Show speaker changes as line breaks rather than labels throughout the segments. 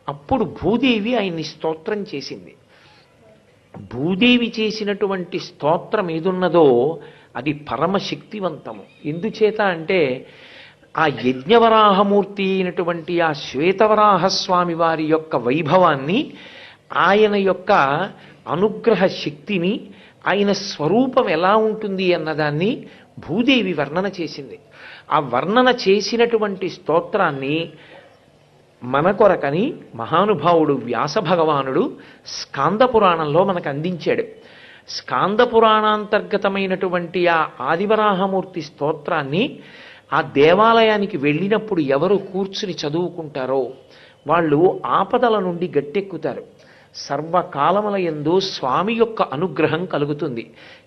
అప్పుడు భూదేవి ఆయన్ని స్తోత్రం చేసింది. భూదేవి చేసినటువంటి స్తోత్రం ఏదున్నదో అది పరమశక్తివంతము. ఎందుచేత అంటే ఆ యజ్ఞవరాహమూర్తి అయినటువంటి ఆ శ్వేతవరాహస్వామి వారి యొక్క వైభవాన్ని, ఆయన యొక్క అనుగ్రహ శక్తిని, ఆయన స్వరూపం ఎలా ఉంటుంది అన్నదాన్ని భూదేవి వర్ణన చేసింది. ఆ వర్ణన చేసినటువంటి స్తోత్రాన్ని మన కొరకని మహానుభావుడు వ్యాస భగవానుడు స్కాంద పురాణంలో మనకు అందించాడు. స్కాంద పురాణాంతర్గతమైనటువంటి ఆ ఆదివరాహమూర్తి స్తోత్రాన్ని ఆ దేవాలయానికి వెళ్ళినప్పుడు ఎవరు కూర్చుని చదువుకుంటారో వాళ్ళు ఆపదల నుండి గట్టెక్కుతారు. సర్వకాలముల యందు స్వామి యొక్క అనుగ్రహం కలుగుతుంది.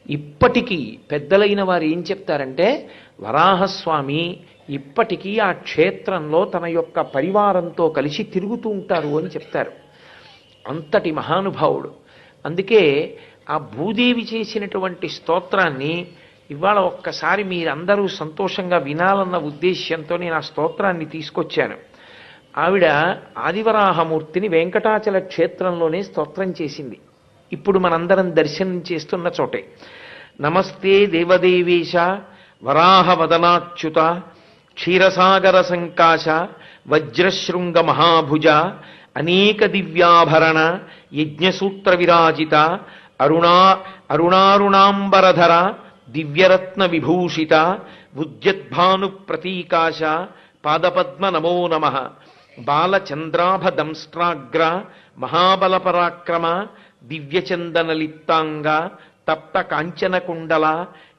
ఇప్పటికీ పెద్దలైన వారు ఏం చెప్తారంటే, వరాహస్వామి ఇప్పటికీ ఆ క్షేత్రంలో తన యొక్క పరివారంతో కలిసి తిరుగుతూ ఉంటారు అని చెప్తారు. అంతటి మహానుభావుడు. అందుకే ఆ భూదేవి చేసినటువంటి స్తోత్రాన్ని ఇవాళ ఒక్కసారి మీరందరూ సంతోషంగా వినాలన్న ఉద్దేశ్యంతో నేను ఆ స్తోత్రాన్ని తీసుకొచ్చాను. ఆవిడ ఆదివరాహమూర్తిని వెంకటాచల క్షేత్రంలోనే స్తోత్రం చేసింది. ఇప్పుడు మనందరం దర్శనం చేస్తున్న చోటే. నమస్తే దేవదేవేశ వరాహవదనాచ్యుత క్షీరసాగర సంకాశ వజ్రశృంగ మహాభుజ అనేక దివ్యాభరణ యజ్ఞసూత్ర విరాజిత అరుణారుణాంబరధర దివ్యరత్న విభూషిత ఉద్యద్భాను ప్రతీకాశ పాదపద్మ నమో నమః బాలచంద్రాభ దంస్ట్రాగ్ర మహాబల పరాక్రమ దివ్యచందనలిప్తాంగ తప్త కాంచనకుండల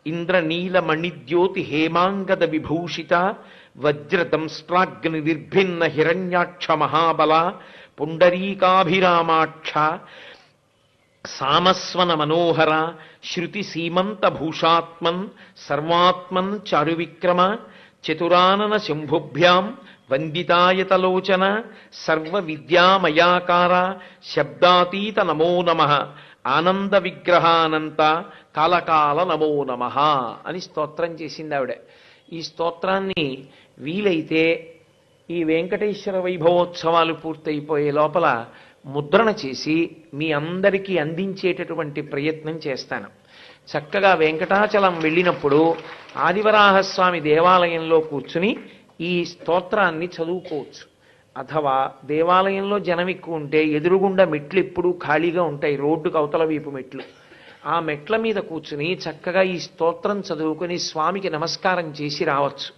ఇంద్రనీల మణిద్యోతి హేమాంగద విభూషిత వజ్రదంస్ట్రాగ్ని నిర్భిన్న హిరణ్యాక్ష మహాబల పుండరీకాభిరామాక్ష సామస్వన మనోహర శృతి సీమంత భూషాత్మన్ సర్వాత్మన్ చారువిక్రమ చతురానన శంభుభ్యాం వందితాయతలోచన సర్వ విద్యామయాకార శబ్దాతీత నమో నమః ఆనంద విగ్రహానంత కాలకాల నమో నమః అని స్తోత్రం చేసింది ఆవిడ. ఈ స్తోత్రాన్ని వీలైతే ఈ వెంకటేశ్వర వైభవోత్సవాలు పూర్తయిపోయే లోపల ముద్రణ చేసి మీ అందరికీ అందించేటటువంటి ప్రయత్నం చేస్తాను. చక్కగా వెంకటాచలం వెళ్ళినప్పుడు ఆదివరాహస్వామి దేవాలయంలో కూర్చుని ఈ స్తోత్రాన్ని చదువుకోవచ్చు. అథవా దేవాలయంలో జనం ఎక్కువ ఉంటే ఎదురుగుండా మెట్లు ఎప్పుడూ ఖాళీగా ఉంటాయి, రోడ్డుకు అవతల వైపు మెట్లు. ఆ మెట్ల మీద కూర్చుని చక్కగా ఈ స్తోత్రం చదువుకుని స్వామికి నమస్కారం చేసి రావచ్చు.